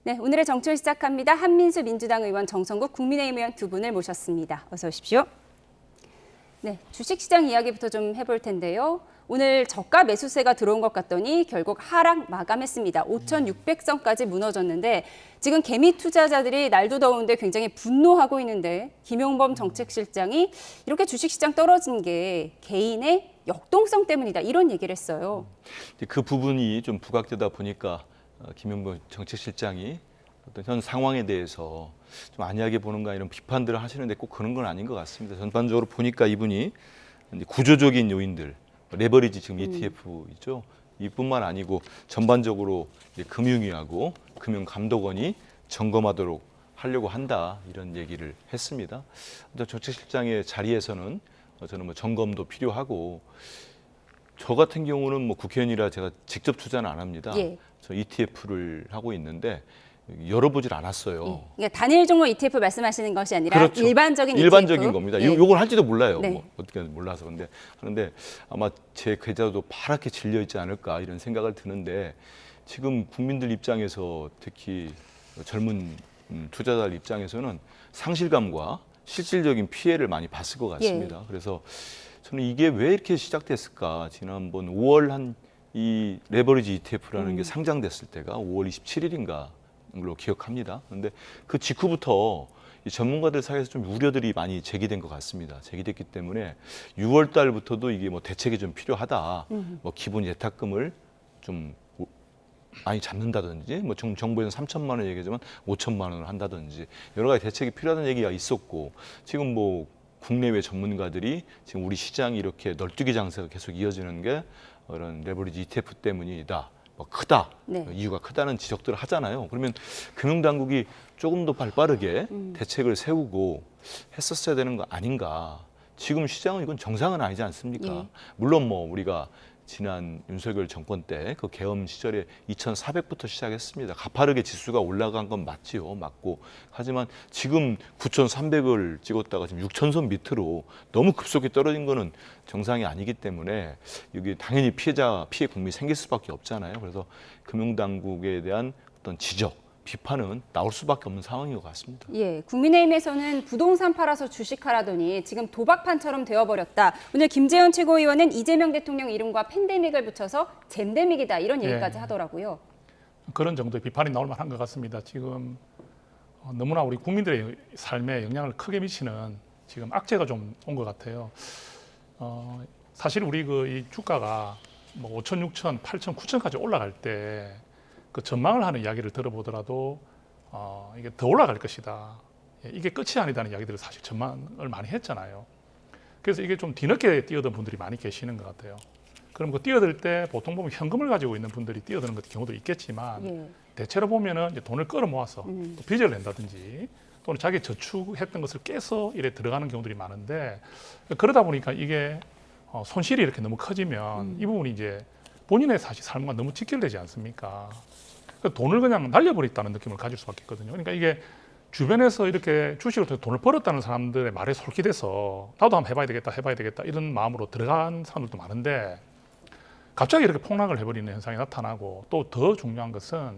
네, 오늘의 정치를 시작합니다. 한민수 민주당 의원, 정성국 국민의힘 의원 두 분을 모셨습니다. 어서 오십시오. 네, 주식시장 이야기부터 좀 해볼 텐데요. 오늘 저가 매수세가 들어온 것 같더니 결국 하락 마감했습니다. 5,600선까지 무너졌는데 지금 개미 투자자들이 날도 더운데 굉장히 분노하고 있는데 김용범 정책실장이 이렇게 주식시장 떨어진 게 개인의 역동성 때문이다 이런 얘기를 했어요. 그 부분이 좀 부각되다 보니까 김용범 정책실장이 어떤 현 상황에 대해서 좀 안이하게 보는가 이런 비판들을 하시는데 꼭 그런 건 아닌 것 같습니다. 전반적으로 보니까 이분이 구조적인 요인들, 레버리지 지금 ETF 있죠. 이뿐만 아니고 전반적으로 금융위하고 금융감독원이 점검하도록 하려고 한다 이런 얘기를 했습니다. 정책실장의 자리에서는 저는 점검도 필요하고 저 같은 경우는 국회의원이라 제가 직접 투자는 안 합니다. 예. 저 ETF를 하고 있는데 열어보질 않았어요. 그러니까 단일 종목 ETF 말씀하시는 것이 아니라 그렇죠. 일반적인 일반적인 ETF. 겁니다. 예. 요걸 할지도 몰라요. 네. 어떻게 몰라서 그런데 아마 제 계좌도 파랗게 질려 있지 않을까 이런 생각을 드는데 지금 국민들 입장에서 특히 젊은 투자자들 입장에서는 상실감과 실질적인 피해를 많이 봤을 것 같습니다. 예. 그래서 저는 이게 왜 이렇게 시작됐을까? 지난번 5월 이 레버리지 ETF라는 게 상장됐을 때가 5월 27일인가 걸로 기억합니다. 그런데 그 직후부터 이 전문가들 사이에서 좀 우려들이 많이 제기된 것 같습니다. 제기됐기 때문에 6월 달부터도 이게 대책이 좀 필요하다. 기본 예탁금을 좀 많이 잡는다든지, 정부에서는 3천만 원 얘기하지만 5천만 원을 한다든지 여러 가지 대책이 필요하다는 얘기가 있었고 지금 국내외 전문가들이 지금 우리 시장이 이렇게 널뛰기 장세가 계속 이어지는 게 이런 레버리지 ETF 때문이다. 크다. 네. 이유가 크다는 지적들을 하잖아요. 그러면 금융당국이 조금 더 발빠르게 대책을 세우고 했었어야 되는 거 아닌가. 지금 시장은 이건 정상은 아니지 않습니까? 예. 물론 우리가 지난 윤석열 정권 때 그 계엄 시절에 2,400부터 시작했습니다. 가파르게 지수가 올라간 건 맞지요. 맞고. 하지만 지금 9,300을 찍었다가 지금 6,000선 밑으로 너무 급속히 떨어진 거는 정상이 아니기 때문에 여기 당연히 피해 국민이 생길 수밖에 없잖아요. 그래서 금융당국에 대한 어떤 지적, 비판은 나올 수밖에 없는 상황인 것 같습니다. 예, 국민의힘에서는 부동산 팔아서 주식하라더니 지금 도박판처럼 되어버렸다. 오늘 김재현 최고위원은 이재명 대통령 이름과 팬데믹을 붙여서 잼데믹이다 이런 얘기까지 하더라고요. 그런 정도의 비판이 나올 만한 것 같습니다. 지금 너무나 우리 국민들의 삶에 영향을 크게 미치는 지금 악재가 좀 온 것 같아요. 사실 우리 이 주가가 5천, 6천, 8천, 9천까지 올라갈 때 그 전망을 하는 이야기를 들어보더라도 이게 더 올라갈 것이다. 이게 끝이 아니다는 이야기들을 사실 전망을 많이 했잖아요. 그래서 이게 좀 뒤늦게 뛰어든 분들이 많이 계시는 것 같아요. 그럼 뛰어들 때 보통 보면 현금을 가지고 있는 분들이 뛰어드는 경우도 있겠지만 예. 대체로 보면은 이제 돈을 끌어모아서 또 빚을 낸다든지 또는 자기 저축했던 것을 깨서 이래 들어가는 경우들이 많은데 그러다 보니까 이게 손실이 이렇게 너무 커지면 이 부분이 이제 본인의 사실 삶과 너무 직결되지 않습니까? 돈을 그냥 날려버렸다는 느낌을 가질 수밖에 없거든요. 그러니까 이게 주변에서 이렇게 주식을 통해 돈을 벌었다는 사람들의 말에 솔깃해서 나도 한번 해봐야 되겠다 이런 마음으로 들어간 사람들도 많은데 갑자기 이렇게 폭락을 해버리는 현상이 나타나고 또 더 중요한 것은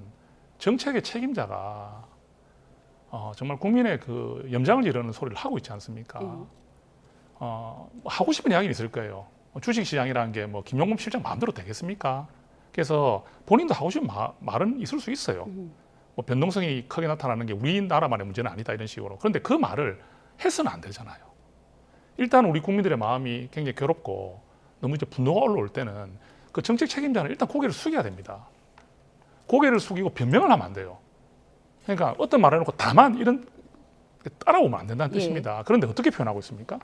정책의 책임자가 정말 국민의 그 염장을 지르는 소리를 하고 있지 않습니까? 하고 싶은 이야기는 있을 거예요. 주식시장이라는 게 김용범 실장 마음대로 되겠습니까? 그래서 본인도 하고 싶은 말은 있을 수 있어요. 변동성이 크게 나타나는 게 우리나라만의 문제는 아니다 이런 식으로. 그런데 그 말을 해서는 안 되잖아요. 일단 우리 국민들의 마음이 굉장히 괴롭고 너무 이제 분노가 올라올 때는 그 정책 책임자는 일단 고개를 숙여야 됩니다. 고개를 숙이고 변명을 하면 안 돼요. 그러니까 어떤 말을 해놓고 다만 이런 따라오면 안 된다는 뜻입니다. 그런데 어떻게 표현하고 있습니까?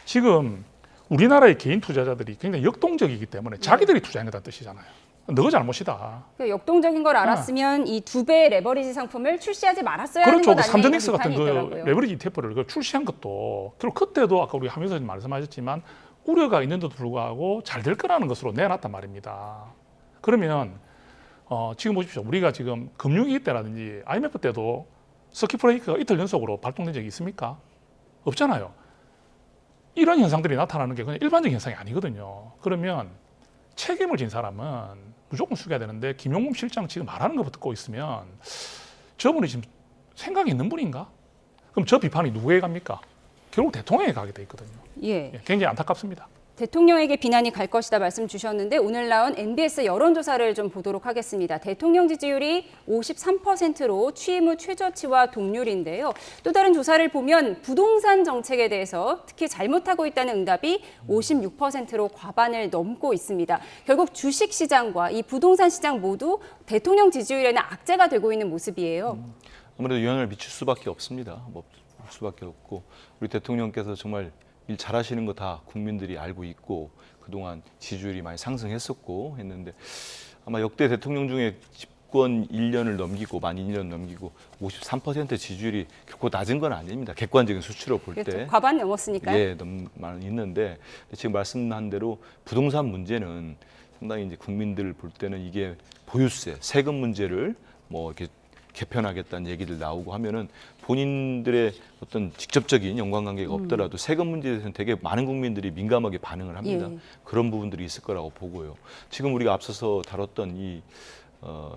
지금 우리나라의 개인 투자자들이 굉장히 역동적이기 때문에 자기들이 투자했다는 뜻이잖아요. 너가 잘못이다. 역동적인 걸 알았으면 이 2배의 레버리지 상품을 출시하지 말았어야 하는 것 아니냐 삼전익스 이런 같은 비판이 그 있더라고요. 레버리지 ETF를 출시한 것도 그리고 그때도 아까 우리 하면서 말씀하셨지만 우려가 있는데도 불구하고 잘 될 거라는 것으로 내놨단 말입니다. 그러면 지금 보십시오. 우리가 지금 금융위기 때라든지 IMF 때도 서킷 브레이크가 이틀 연속으로 발동된 적이 있습니까? 없잖아요. 이런 현상들이 나타나는 게 그냥 일반적인 현상이 아니거든요. 그러면 책임을 진 사람은 무조건 숙여야 되는데 김용범 실장 지금 말하는 거 듣고 있으면 저분이 지금 생각이 있는 분인가? 그럼 저 비판이 누구에게 갑니까? 결국 대통령에게 가게 돼 있거든요. 예. 굉장히 안타깝습니다. 대통령에게 비난이 갈 것이다 말씀 주셨는데 오늘 나온 MBS 여론조사를 좀 보도록 하겠습니다. 대통령 지지율이 53%로 취임 후 최저치와 동률인데요. 또 다른 조사를 보면 부동산 정책에 대해서 특히 잘못하고 있다는 응답이 56%로 과반을 넘고 있습니다. 결국 주식시장과 이 부동산 시장 모두 대통령 지지율에는 악재가 되고 있는 모습이에요. 아무래도 영향을 미칠 수밖에 없습니다. 뭐 수밖에 없고 우리 대통령께서 정말 일 잘하시는 거 다 국민들이 알고 있고 그동안 지지율이 많이 상승했었고 했는데 아마 역대 대통령 중에 집권 1년을 넘기고 만 2년 넘기고 53% 지지율이 결코 낮은 건 아닙니다. 객관적인 수치로 볼 때. 그렇죠. 과반 넘었으니까요. 예, 너무 많이 있는데 지금 말씀한 대로 부동산 문제는 상당히 이제 국민들 볼 때는 이게 보유세, 세금 문제를 뭐 이렇게 개편하겠다는 얘기들 나오고 하면은 본인들의 어떤 직접적인 연관관계가 없더라도 세금 문제에 대해서는 되게 많은 국민들이 민감하게 반응을 합니다. 예. 그런 부분들이 있을 거라고 보고요. 지금 우리가 앞서서 다뤘던 이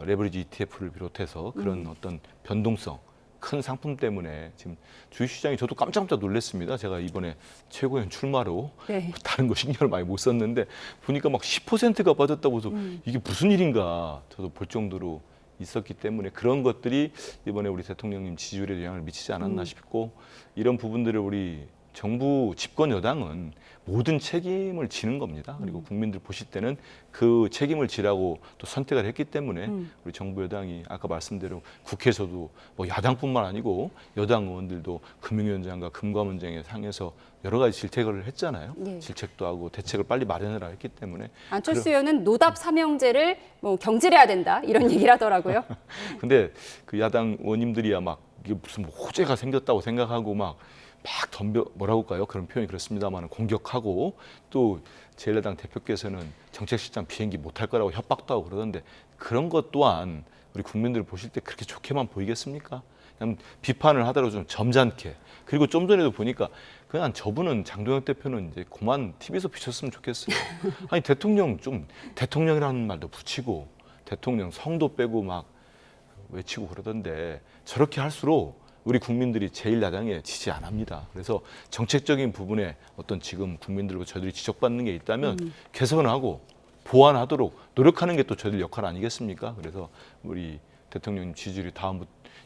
레버리지 ETF를 비롯해서 그런 어떤 변동성, 큰 상품 때문에 지금 주식시장이 저도 깜짝깜짝 놀랐습니다. 제가 이번에 최고위원 출마로 네. 다른 거 신경을 많이 못 썼는데 보니까 막 10%가 빠졌다고 해서 이게 무슨 일인가 저도 볼 정도로 있었기 때문에 그런 것들이 이번에 우리 대통령님 지지율에 영향을 미치지 않았나 싶고 이런 부분들을 우리 정부 집권 여당은 모든 책임을 지는 겁니다. 그리고 국민들 보실 때는 그 책임을 지라고 또 선택을 했기 때문에 우리 정부 여당이 아까 말씀대로 국회에서도 뭐 야당뿐만 아니고 여당 의원들도 금융위원장과 금감원장에 상해서 여러 가지 질책을 했잖아요. 네. 질책도 하고 대책을 빨리 마련해라 했기 때문에 안철수 의원은 노답 삼형제를 뭐 경질해야 된다 이런 얘기를 하더라고요. 근데 그 야당 의원님들이야 막 이게 무슨 뭐 호재가 생겼다고 생각하고 막 덤벼 뭐라고 할까요? 그런 표현이 그렇습니다만 공격하고 또 제1야당 대표께서는 정책실장 비행기 못할 거라고 협박도 하고 그러던데 그런 것 또한 우리 국민들 보실 때 그렇게 좋게만 보이겠습니까? 그냥 비판을 하더라도 좀 점잖게 그리고 좀 전에도 보니까 그냥 저분은 장동혁 대표는 이제 그만 TV에서 비쳤으면 좋겠어요. 아니 대통령 좀 대통령이라는 말도 붙이고 대통령 성도 빼고 막 외치고 그러던데 저렇게 할수록 우리 국민들이 제1야당에 지지 안 합니다. 그래서 정책적인 부분에 어떤 지금 국민들과 저희들이 지적받는 게 있다면 개선하고 보완하도록 노력하는 게 또 저희들 역할 아니겠습니까? 그래서 우리 대통령님 지지율이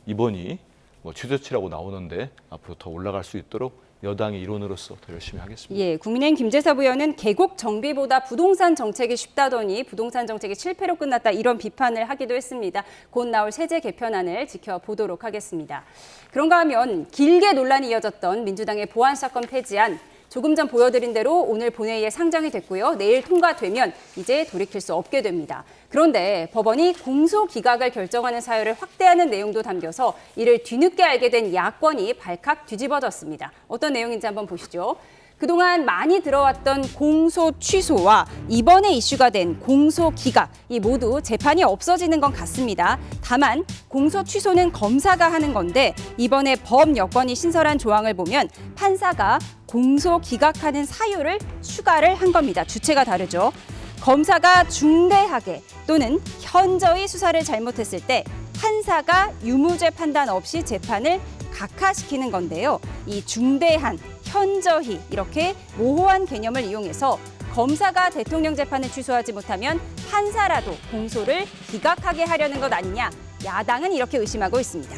이번이 뭐 최저치라고 나오는데 앞으로 더 올라갈 수 있도록 여당의 일원으로서 더 열심히 하겠습니다. 예, 국민의힘 김재섭 의원은 개국 정비보다 부동산 정책이 쉽다더니 부동산 정책이 실패로 끝났다 이런 비판을 하기도 했습니다. 곧 나올 세제 개편안을 지켜보도록 하겠습니다. 그런가 하면 길게 논란이 이어졌던 민주당의 보안사건 폐지안 조금 전 보여드린 대로 오늘 본회의에 상정이 됐고요. 내일 통과되면 이제 돌이킬 수 없게 됩니다. 그런데 법원이 공소기각을 결정하는 사유를 확대하는 내용도 담겨서 이를 뒤늦게 알게 된 야권이 발칵 뒤집어졌습니다. 어떤 내용인지 한번 보시죠. 그동안 많이 들어왔던 공소 취소와 이번에 이슈가 된 공소 기각, 이 모두 재판이 없어지는 건 같습니다. 다만 공소 취소는 검사가 하는 건데 이번에 법 여건이 신설한 조항을 보면 판사가 공소 기각하는 사유를 추가를 한 겁니다. 주체가 다르죠. 검사가 중대하게 또는 현저히 수사를 잘못했을 때 판사가 유무죄 판단 없이 재판을 각하시키는 건데요. 이 중대한, 현저히 이렇게 모호한 개념을 이용해서 검사가 대통령 재판을 취소하지 못하면 판사라도 공소를 기각하게 하려는 것 아니냐. 야당은 이렇게 의심하고 있습니다.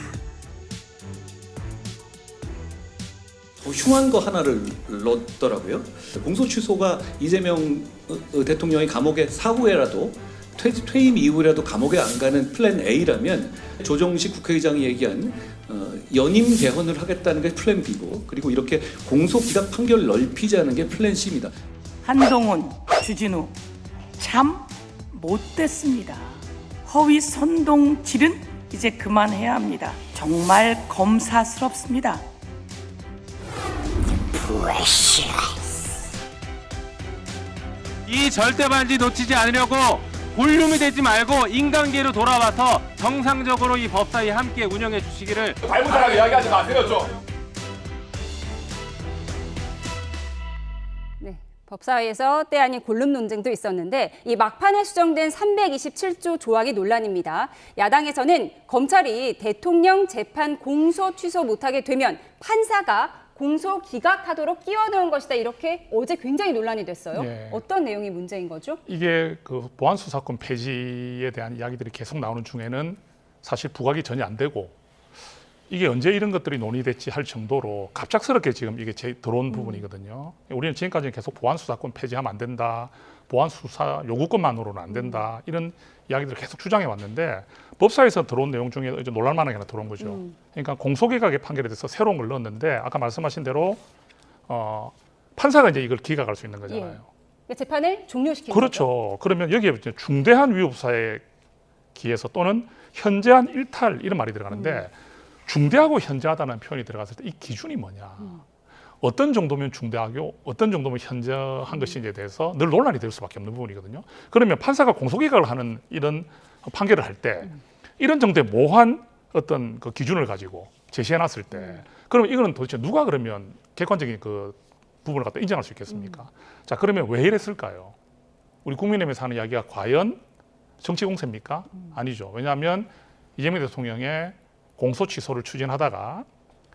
더 흉한 거 하나를 넣었더라고요. 공소 취소가 이재명 대통령이 감옥에 사후에라도 퇴임 이후라도 감옥에 안 가는 플랜 A라면 조정식 국회의장이 얘기한 연임 개헌을 하겠다는 게 플랜 B고 그리고 이렇게 공소 기각 판결 넓히자는 게 플랜 C입니다. 한동훈, 주진우 참 못됐습니다. 허위 선동질은 이제 그만해야 합니다. 정말 검사스럽습니다. 이 절대 반지 놓치지 않으려고 볼륨이 되지 말고 인간계로 돌아와서 정상적으로 이 법사위 함께 운영해 주시기를. 발문사라고 이야기하지 마세요 좀. 네, 법사위에서 때 아닌 골룸 논쟁도 있었는데 이 막판에 수정된 327조 조항이 논란입니다. 야당에서는 검찰이 대통령 재판 공소 취소 못하게 되면 판사가 공소 기각하도록 끼워넣은 것이다. 이렇게 어제 굉장히 논란이 됐어요. 예. 어떤 내용이 문제인 거죠? 이게 그 보안수사권 폐지에 대한 이야기들이 계속 나오는 중에는 사실 부각이 전혀 안 되고 이게 언제 이런 것들이 논의됐지 할 정도로 갑작스럽게 지금 이게 들어온 부분이거든요. 우리는 지금까지 계속 보안수사권 폐지하면 안 된다. 보안수사 요구권만으로는 안 된다. 이런 이야기들을 계속 주장해 왔는데 법사위에서 들어온 내용 중에 이제 놀랄만하게 하나 들어온 거죠. 그러니까 공소기각의 판결에 대해서 새로운 걸 넣었는데 아까 말씀하신 대로 판사가 이제 이걸 기각할 수 있는 거잖아요. 그러니까 재판을 종료시키는 거죠. 그렇죠. 그러면 여기에 이제 중대한 위법사에 기해서 또는 현저한 일탈 이런 말이 들어가는데 중대하고 현저하다는 표현이 들어갔을 때 이 기준이 뭐냐. 어떤 정도면 중대하고 어떤 정도면 현저한 것인지에 대해서 늘 논란이 될 수밖에 없는 부분이거든요. 그러면 판사가 공소기각을 하는 이런 판결을 할 때 이런 정도의 모호한 어떤 그 기준을 가지고 제시해놨을 때 그러면 이거는 도대체 누가 그러면 객관적인 그 부분을 갖다 인정할 수 있겠습니까? 자, 그러면 왜 이랬을까요? 우리 국민의힘에서 하는 이야기가 과연 정치 공세입니까? 아니죠. 왜냐하면 이재명 대통령의 공소 취소를 추진하다가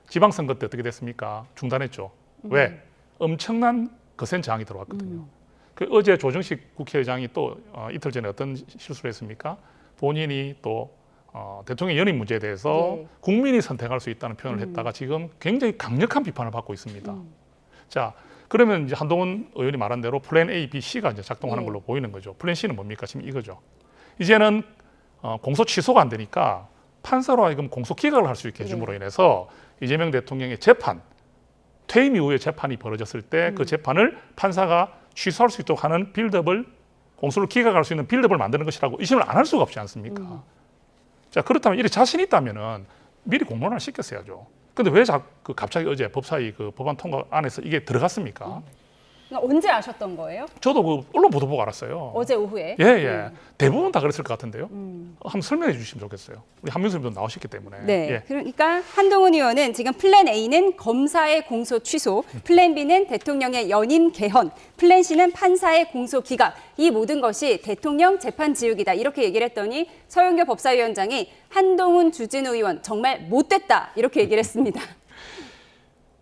지방선거 때 어떻게 됐습니까? 중단했죠. 왜? 엄청난 거센 저항이 들어왔거든요. 그 어제 조정식 국회의장이 또 이틀 전에 어떤 실수를 했습니까? 본인이 또 대통령 연임 문제에 대해서 네. 국민이 선택할 수 있다는 표현을 했다가 지금 굉장히 강력한 비판을 받고 있습니다. 자, 그러면 이제 한동훈 의원이 말한 대로 플랜 A, B, C가 이제 작동하는 네. 걸로 보이는 거죠. 플랜 C는 뭡니까? 지금 이거죠. 이제는 공소 취소가 안 되니까 판사로 하여금 공소 기각을 할 수 있게 해줌으로 인해서 이재명 대통령의 재판, 퇴임 이후에 재판이 벌어졌을 때 그 재판을 판사가 취소할 수 있도록 하는 빌드업을 공소를 기각할 수 있는 빌드업을 만드는 것이라고 의심을 안 할 수가 없지 않습니까? 자, 그렇다면 이렇게 자신 있다면은 미리 공론화를 시켰어야죠. 근데 왜 갑자기 어제 법사위 그 법안 통과 안에서 이게 들어갔습니까? 그러니까 언제 아셨던 거예요? 저도 그 언론 보도 보고 알았어요. 어제 오후에? 예, 예. 대부분 다 그랬을 것 같은데요. 한번 설명해 주시면 좋겠어요. 우리 한민수 의원도 나오셨기 때문에. 네. 예. 그러니까 한동훈 의원은 지금 플랜 A는 검사의 공소 취소, 플랜 B는 대통령의 연임 개헌, 플랜 C는 판사의 공소 기각. 이 모든 것이 대통령 재판 지우기다. 이렇게 얘기를 했더니 서영교 법사위원장이 한동훈, 주진우 의원 정말 못됐다. 이렇게 얘기를 했습니다.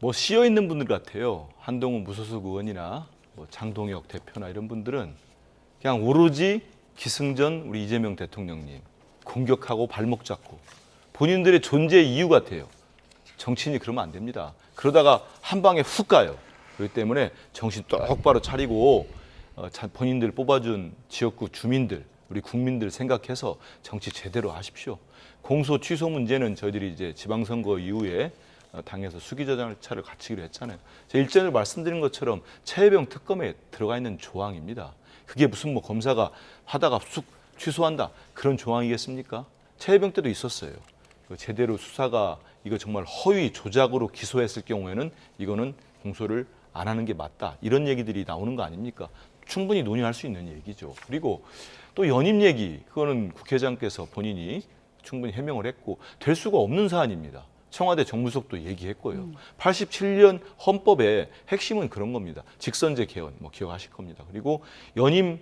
뭐 씌어 있는 분들 같아요. 한동훈 무소속 의원이나 뭐 장동혁 대표나 이런 분들은 그냥 오로지 기승전 우리 이재명 대통령님 공격하고 발목 잡고 본인들의 존재 이유 같아요. 정치인이 그러면 안 됩니다. 그러다가 한 방에 훅 가요. 그렇기 때문에 정신 똑바로 차리고 본인들 뽑아준 지역구 주민들, 우리 국민들 생각해서 정치 제대로 하십시오. 공소 취소 문제는 저희들이 이제 지방선거 이후에 당에서 수기자 절차를 갖추기로 했잖아요. 제가 일전에 말씀드린 것처럼 최혜병 특검에 들어가 있는 조항입니다. 그게 무슨 뭐 검사가 하다가 쑥 취소한다 그런 조항이겠습니까? 최혜병 때도 있었어요. 제대로 수사가 이거 정말 허위 조작으로 기소했을 경우에는 이거는 공소를 안 하는 게 맞다. 이런 얘기들이 나오는 거 아닙니까? 충분히 논의할 수 있는 얘기죠. 그리고 또 연임 얘기, 그거는 국회의장께서 본인이 충분히 해명을 했고 될 수가 없는 사안입니다. 청와대 정무수석도 얘기했고요. 87년 헌법의 핵심은 그런 겁니다. 직선제 개헌, 뭐 기억하실 겁니다. 그리고 연임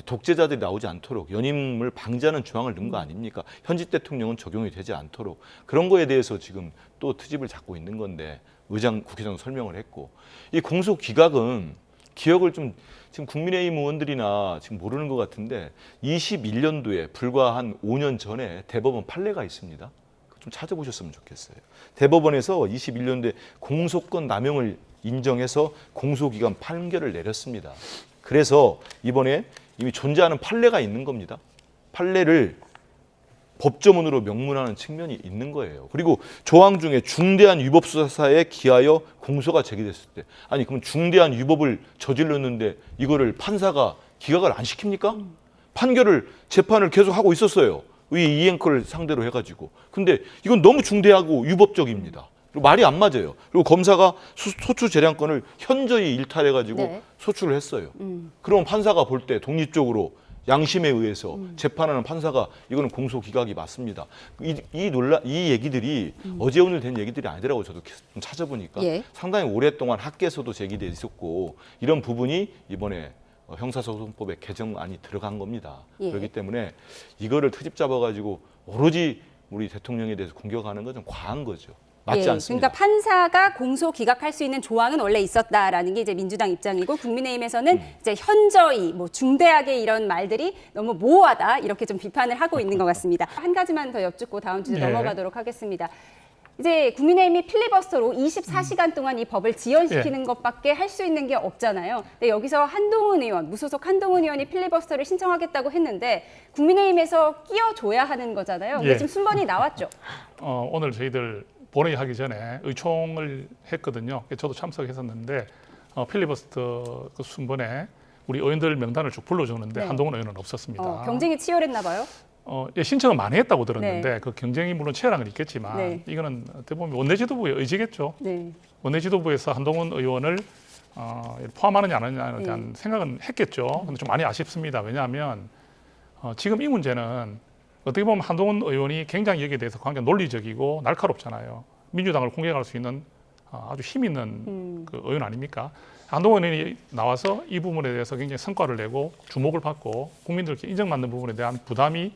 독재자들이 나오지 않도록 연임을 방지하는 조항을 넣은 거 아닙니까? 현직 대통령은 적용이 되지 않도록 그런 거에 대해서 지금 또 트집을 잡고 있는 건데 국회의장 설명을 했고 이 공소 기각은 기억을 좀 지금 국민의힘 의원들이나 지금 모르는 것 같은데 21년도에 불과 한 5년 전에 대법원 판례가 있습니다. 좀 찾아보셨으면 좋겠어요. 대법원에서 21년도에 공소권 남용을 인정해서 공소기간 판결을 내렸습니다. 그래서 이번에 이미 존재하는 판례가 있는 겁니다. 판례를 법조문으로 명문하는 측면이 있는 거예요. 그리고 조항 중에 중대한 위법 수사에 기하여 공소가 제기됐을 때 아니 그럼 중대한 위법을 저질렀는데 이거를 판사가 기각을 안 시킵니까? 판결을 재판을 계속 하고 있었어요. 이 앵커를 상대로 해가지고. 근데 이건 너무 중대하고 위법적입니다. 그리고 말이 안 맞아요. 그리고 검사가 소추 재량권을 현저히 일탈해가지고 네. 소추를 했어요. 그럼 판사가 볼 때 독립적으로 양심에 의해서 재판하는 판사가 이거는 공소 기각이 맞습니다. 이 얘기들이 어제 오늘 된 얘기들이 아니더라고. 저도 좀 찾아보니까 예. 상당히 오랫동안 학계에서도 제기돼 있었고 이런 부분이 이번에 형사소송법에 개정안이 들어간 겁니다. 예. 그렇기 때문에 이거를 트집 잡아가지고 오로지 우리 대통령에 대해서 공격하는 건 좀 과한 거죠. 맞지 예, 않습니다. 그러니까 판사가 공소 기각할 수 있는 조항은 원래 있었다라는 게 이제 민주당 입장이고 국민의힘에서는 이제 현저히 뭐 중대하게 이런 말들이 너무 모호하다 이렇게 좀 비판을 하고 있는 것 같습니다. 한 가지만 더 여쭙고 다음 주제 네. 넘어가도록 하겠습니다. 이제 국민의힘이 필리버스터로 24시간 동안 이 법을 지연시키는 것밖에 할 수 있는 게 없잖아요. 근데 여기서 한동훈 의원, 무소속 한동훈 의원이 필리버스터를 신청하겠다고 했는데 국민의힘에서 끼워줘야 하는 거잖아요. 근데 예. 지금 순번이 나왔죠. 오늘 저희들 본회의 하기 전에 의총을 했거든요. 저도 참석했었는데 필리버스터 그 순번에 우리 의원들 명단을 쭉 불러주는데 네. 한동훈 의원은 없었습니다. 경쟁이 치열했나 봐요. 예, 신청을 많이 했다고 들었는데 그 경쟁이 물론 치열한 건 있겠지만 네. 이거는 어떻게 보면 원내지도부의 의지겠죠. 네. 원내지도부에서 한동훈 의원을 포함하느냐 안 하느냐에 대한 생각은 했겠죠. 근데 좀 많이 아쉽습니다. 왜냐하면 지금 이 문제는 어떻게 보면 한동훈 의원이 굉장히 여기에 대해서 굉장히 논리적이고 날카롭잖아요. 민주당을 공격할 수 있는 아주 힘 있는 그 의원 아닙니까? 한동훈 의원이 나와서 이 부분에 대해서 굉장히 성과를 내고 주목을 받고 국민들께 인정받는 부분에 대한 부담이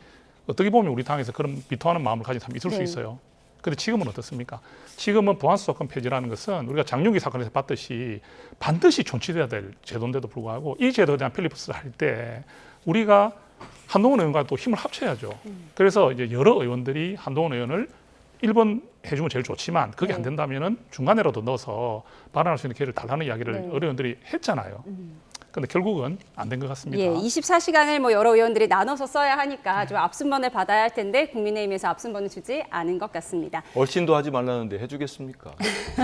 어떻게 보면 우리 당에서 그런 비토하는 마음을 가진 사람이 있을 수 있어요. 그런데 지금은 어떻습니까? 지금은 보안수사권 폐지라는 것은 우리가 장윤기 사건에서 봤듯이 반드시 존치돼야 될 제도인데도 불구하고 이 제도에 대한 필리버스터를 할 때 우리가 한동훈 의원과 또 힘을 합쳐야죠. 그래서 이제 여러 의원들이 한동훈 의원을 1번 해주면 제일 좋지만 그게 안 된다면은 중간에라도 넣어서 발언할 수 있는 기회를 달라는 이야기를 의원들이 했잖아요. 근데 결국은 안 된 것 같습니다. 예, 24시간을 뭐 여러 의원들이 나눠서 써야 하니까 좀 앞순번을 받아야 할 텐데 국민의힘에서 앞순번을 주지 않은 것 같습니다. 얼씬도 하지 말라는데 해주겠습니까?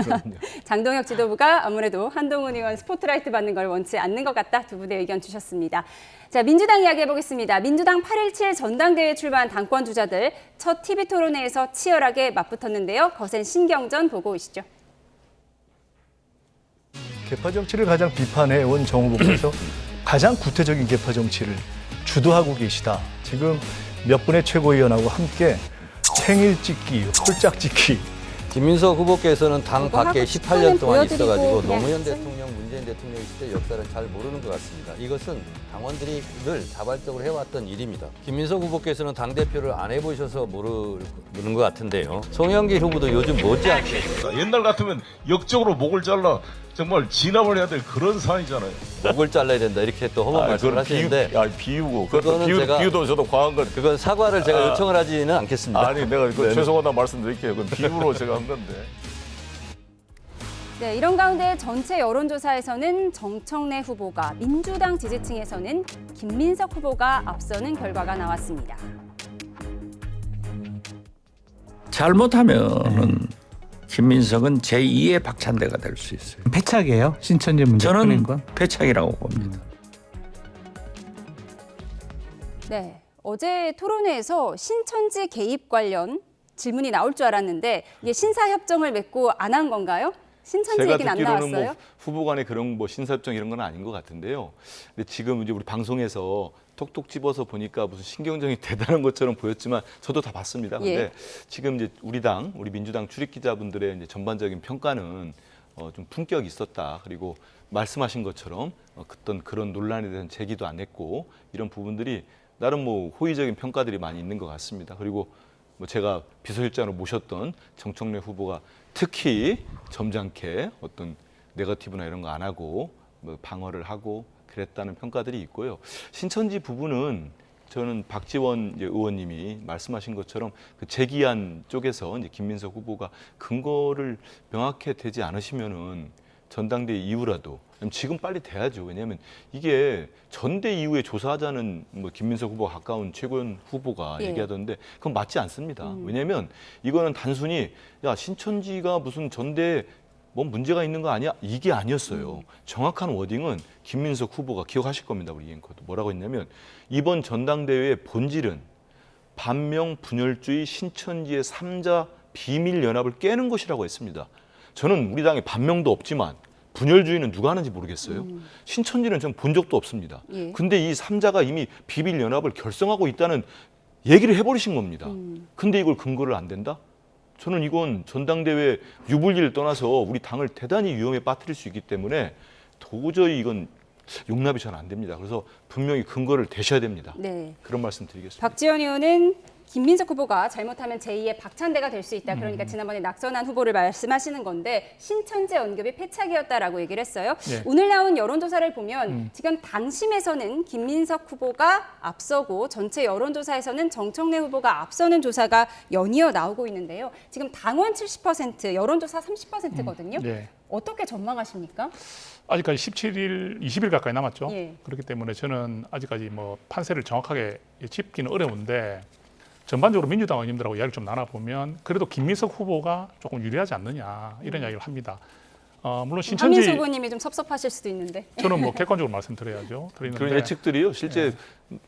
그럼요. 장동혁 지도부가 아무래도 한동훈 의원 스포트라이트 받는 걸 원치 않는 것 같다. 두 분의 의견 주셨습니다. 자, 민주당 이야기해보겠습니다. 민주당 8.17 전당대회 출마한 당권 주자들 첫 TV 토론회에서 치열하게 맞붙었는데요. 거센 신경전 보고 오시죠. 개파 정치를 가장 비판해온 정 후보께서 가장 구태적인 개파 정치를 주도하고 계시다. 지금 몇 분의 최고위원하고 함께 생일 찍기, 홀짝 찍기. 김민석 후보께서는 당 그거 밖에 하고 18년 동안 보여드리고 있어가지고 그냥 노무현 대통령, 문재인 대통령 시대 역사를 잘 모르는 것 같습니다. 이것은 당원들이 늘 자발적으로 해왔던 일입니다. 김민석 후보께서는 당대표를 안 해보셔서 모르는 것 같은데요. 송영길 후보도 요즘 못지않게 옛날 같으면 역적으로 목을 잘라 정말 진압을 해야 될 그런 상황이잖아요. 목을 잘라야 된다 이렇게 또 험한 말씀을 하시는데 비유고 그거는 제가 비유도 저도 과한 건 그건 사과를 제가 요청을 하지는 않겠습니다. 아니 내가 그 네. 죄송하다 말씀드릴게요. 그건 비유로 제가 한 건데. 네, 이런 가운데 전체 여론조사에서는 정청래 후보가, 민주당 지지층에서는 김민석 후보가 앞서는 결과가 나왔습니다. 잘못하면은 김민석은 제2의 박찬대가 될 수 있어요. 패착이에요? 신천지 문제 저는 풀린 건? 패착이라고 봅니다. 네, 어제 토론회에서 신천지 개입 관련 질문이 나올 줄 알았는데 이게 신사협정을 맺고 안 한 건가요? 신천지 제가 얘기는 안 듣기로는 나왔어요? 뭐 후보 간에 그런 뭐 신사협정 이런 건 아닌 것 같은데요. 근데 지금 이제 우리 방송에서 톡톡 집어서 보니까 무슨 신경전이 대단한 것처럼 보였지만 저도 다 봤습니다. 근데 예. 지금 이제 우리 민주당 출입 기자분들의 이제 전반적인 평가는 좀 품격이 있었다. 그리고 말씀하신 것처럼 그런 논란에 대한 제기도 안 했고 이런 부분들이 나름 뭐 호의적인 평가들이 많이 있는 것 같습니다. 그리고 뭐 제가 비서실장으로 모셨던 정청래 후보가 특히 점잖게 어떤 네거티브나 이런 거 안 하고 뭐 방어를 하고 그랬다는 평가들이 있고요. 신천지 부분은 저는 박지원 의원님이 말씀하신 것처럼 그 제기한 쪽에서 이제 김민석 후보가 근거를 명확히 되지 않으시면은 전당대회 이후라도 지금 빨리 돼야죠. 왜냐하면 이게 전대 이후에 조사하자는 뭐 김민석 후보가 가까운 최고위원 후보가 예. 얘기하던데 그건 맞지 않습니다. 왜냐하면 이거는 단순히 야 신천지가 무슨 전대에 뭐 문제가 있는 거 아니야? 이게 아니었어요. 정확한 워딩은 김민석 후보가 기억하실 겁니다. 우리 앵커도 뭐라고 했냐면 이번 전당대회의 본질은 반명 분열주의 신천지의 3자 비밀 연합을 깨는 것이라고 했습니다. 저는 우리 당에 반명도 없지만 분열주의는 누가 하는지 모르겠어요. 신천지는 전 본 적도 없습니다. 예. 근데 이 3자가 이미 비빌연합을 결성하고 있다는 얘기를 해버리신 겁니다. 근데 이걸 근거를 안 된다? 저는 이건 전당대회 유불리를 떠나서 우리 당을 대단히 위험에 빠뜨릴 수 있기 때문에 도저히 이건 용납이 잘 안 됩니다. 그래서 분명히 근거를 대셔야 됩니다. 네. 그런 말씀 드리겠습니다. 박지원 의원은 김민석 후보가 잘못하면 제2의 박찬대가 될 수 있다. 그러니까 지난번에 낙선한 후보를 말씀하시는 건데 신천지 언급이 패착이었다라고 얘기를 했어요. 네. 오늘 나온 여론조사를 보면 지금 당심에서는 김민석 후보가 앞서고 전체 여론조사에서는 정청래 후보가 앞서는 조사가 연이어 나오고 있는데요. 지금 당원 70%, 여론조사 30%거든요. 네. 어떻게 전망하십니까? 아직까지 17일, 20일 가까이 남았죠. 예. 그렇기 때문에 저는 아직까지 뭐 판세를 정확하게 짚기는 어려운데 전반적으로 민주당 의원님들하고 이야기를 좀 나눠보면 그래도 김민석 후보가 조금 유리하지 않느냐 이런 이야기를 합니다. 물론 신천지 한민수 후보님이 좀 섭섭하실 수도 있는데. 저는 뭐 객관적으로 말씀드려야죠. 그런 드리는데 예측들이요. 실제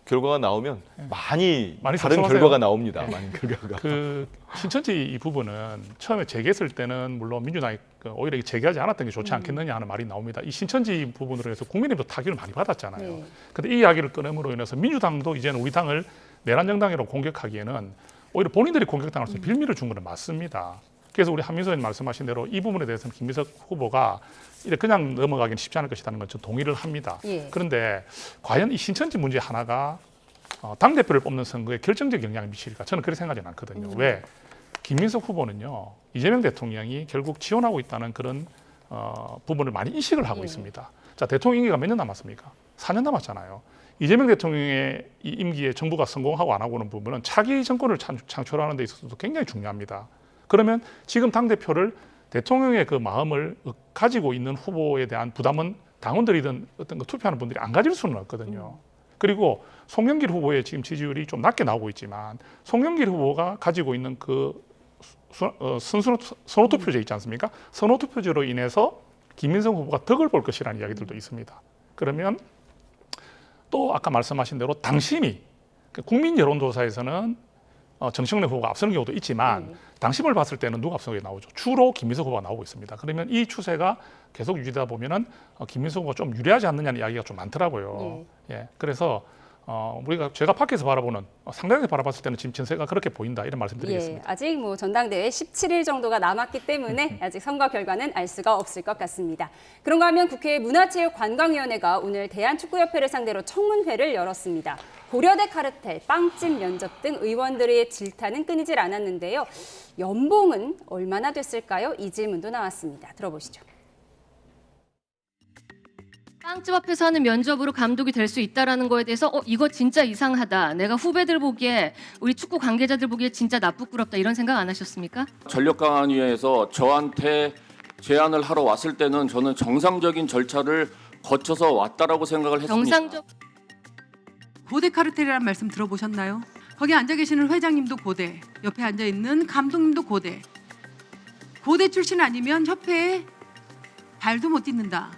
결과가 나오면 많이 다른 섭섭하세요. 결과가 나옵니다. 많은 결과가. 그 신천지 이 부분은 처음에 재개했을 때는 물론 민주당이 오히려 재개하지 않았던 게 좋지 않겠느냐 하는 말이 나옵니다. 이 신천지 부분으로 해서 국민의힘도 타격을 많이 받았잖아요. 네. 근데 이 이야기를 꺼냄으로 인해서 민주당도 이제는 우리 당을 내란 정당이라고 공격하기에는 오히려 본인들이 공격당할 수 있는 빌미를 준 거는 맞습니다. 그래서 우리 한민수 의원님 말씀하신 대로 이 부분에 대해서는 김민석 후보가 이렇게 그냥 넘어가기는 쉽지 않을 것이라는 건 저 동의를 합니다. 예. 그런데 과연 이 신천지 문제 하나가 당대표를 뽑는 선거에 결정적 영향을 미칠까? 저는 그렇게 생각하지는 않거든요. 왜? 김민석 후보는요. 이재명 대통령이 결국 지원하고 있다는 그런 부분을 많이 인식을 하고 있습니다. 자, 대통령 임기가 몇 년 남았습니까? 4년 남았잖아요. 이재명 대통령의 이 임기에 정부가 성공하고 안 하고는 부분은 차기 정권을 창출하는 데 있어서도 굉장히 중요합니다. 그러면 지금 당대표를 대통령의 그 마음을 가지고 있는 후보에 대한 부담은 당원들이든 어떤 거 투표하는 분들이 안 가질 수는 없거든요. 그리고 송영길 후보의 지금 지지율이 좀 낮게 나오고 있지만 송영길 후보가 가지고 있는 그 선호투표제 있지 않습니까? 선호투표제로 인해서 김민석 후보가 덕을 볼 것이라는 이야기들도 있습니다. 그러면 또 아까 말씀하신 대로 당심이 국민 여론조사에서는 정청래 후보가 앞서는 경우도 있지만 당심을 봤을 때는 누가 앞서게 나오죠? 주로 김민석 후보가 나오고 있습니다. 그러면 이 추세가 계속 유지되다 보면은 김민석 후보가 좀 유리하지 않느냐는 이야기가 좀 많더라고요. 예, 그래서 제가 밖에서 바라보는 상당히 바라봤을 때는 지금 전세가 그렇게 보인다 이런 말씀드리겠습니다. 예, 아직 뭐 전당대회 17일 정도가 남았기 때문에 아직 선거 결과는 알 수가 없을 것 같습니다. 그런가 하면 국회 문화체육관광위원회가 오늘 대한축구협회를 상대로 청문회를 열었습니다. 고려대 카르텔, 빵집 면접 등 의원들의 질타는 끊이질 않았는데요. 연봉은 얼마나 됐을까요? 이 질문도 나왔습니다. 들어보시죠. 빵집 앞에서 하는 면접으로 감독이 될 수 있다라는 거에 대해서 이거 진짜 이상하다. 내가 후배들 보기에 우리 축구 관계자들 보기에 진짜 나쁘끄럽다 이런 생각 안 하셨습니까? 전력강화위에서 저한테 제안을 하러 왔을 때는 저는 정상적인 절차를 거쳐서 왔다라고 생각을 했습니다. 정상적 고대 카르텔이라는 말씀 들어보셨나요? 거기 앉아 계시는 회장님도 고대, 옆에 앉아 있는 감독님도 고대. 고대 출신 아니면 협회에 발도 못 딛는다.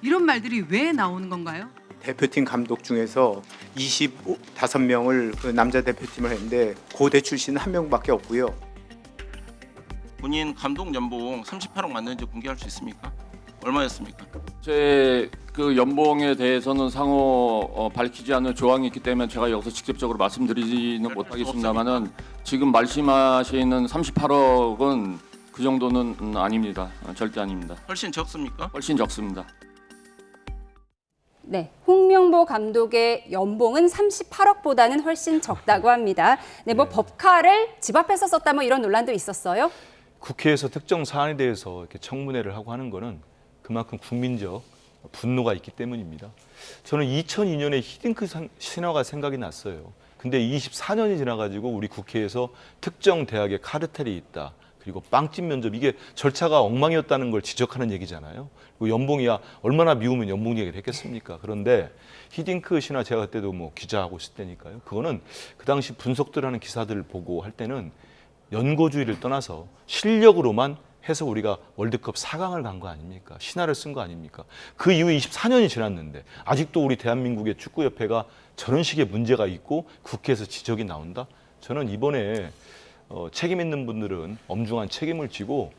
이런 말들이 왜 나오는 건가요? 대표팀 감독 중에서 25명을 그 남자 대표팀을 했는데 고대 출신은 1명밖에 없고요. 본인 감독 연봉 38억 맞는지 공개할 수 있습니까? 얼마였습니까? 제 그 연봉에 대해서는 상호 밝히지 않는 조항이 있기 때문에 제가 여기서 직접적으로 말씀드리지는 못하겠습니다만은 지금 말씀하시는 38억은 그 정도는 아닙니다. 절대 아닙니다. 훨씬 적습니까? 훨씬 적습니다. 네, 홍명보 감독의 연봉은 38억보다는 훨씬 적다고 합니다. 네, 뭐 법카를 집 앞에서 썼다 뭐 이런 논란도 있었어요. 국회에서 특정 사안에 대해서 이렇게 청문회를 하고 하는 거는 그만큼 국민적 분노가 있기 때문입니다. 저는 2002년에 히딩크 신화가 생각이 났어요. 근데 24년이 지나가지고 우리 국회에서 특정 대학에 카르텔이 있다. 그리고 빵집 면접, 이게 절차가 엉망이었다는 걸 지적하는 얘기잖아요. 그리고 연봉이야 얼마나 미우면 연봉 얘기를 했겠습니까? 그런데 히딩크 신화 제가 그때도 뭐 기자하고 있을 때니까요. 그거는 그 당시 분석들 하는 기사들을 보고 할 때는 연고주의를 떠나서 실력으로만 해서 우리가 월드컵 4강을 간 거 아닙니까? 신화를 쓴 거 아닙니까? 그 이후에 24년이 지났는데 아직도 우리 대한민국의 축구협회가 저런 식의 문제가 있고 국회에서 지적이 나온다? 저는 이번에 책임 있는 분들은 엄중한 책임을 지고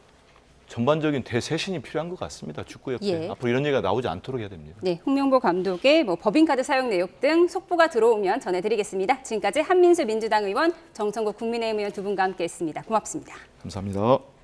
전반적인 대쇄신이 필요한 것 같습니다. 축구협회. 예. 앞으로 이런 얘기가 나오지 않도록 해야 됩니다. 네, 홍명보 감독의 법인카드 사용 내역 등 속보가 들어오면 전해드리겠습니다. 지금까지 한민수 민주당 의원, 정성국 국민의힘 의원 두 분과 함께했습니다. 고맙습니다. 감사합니다.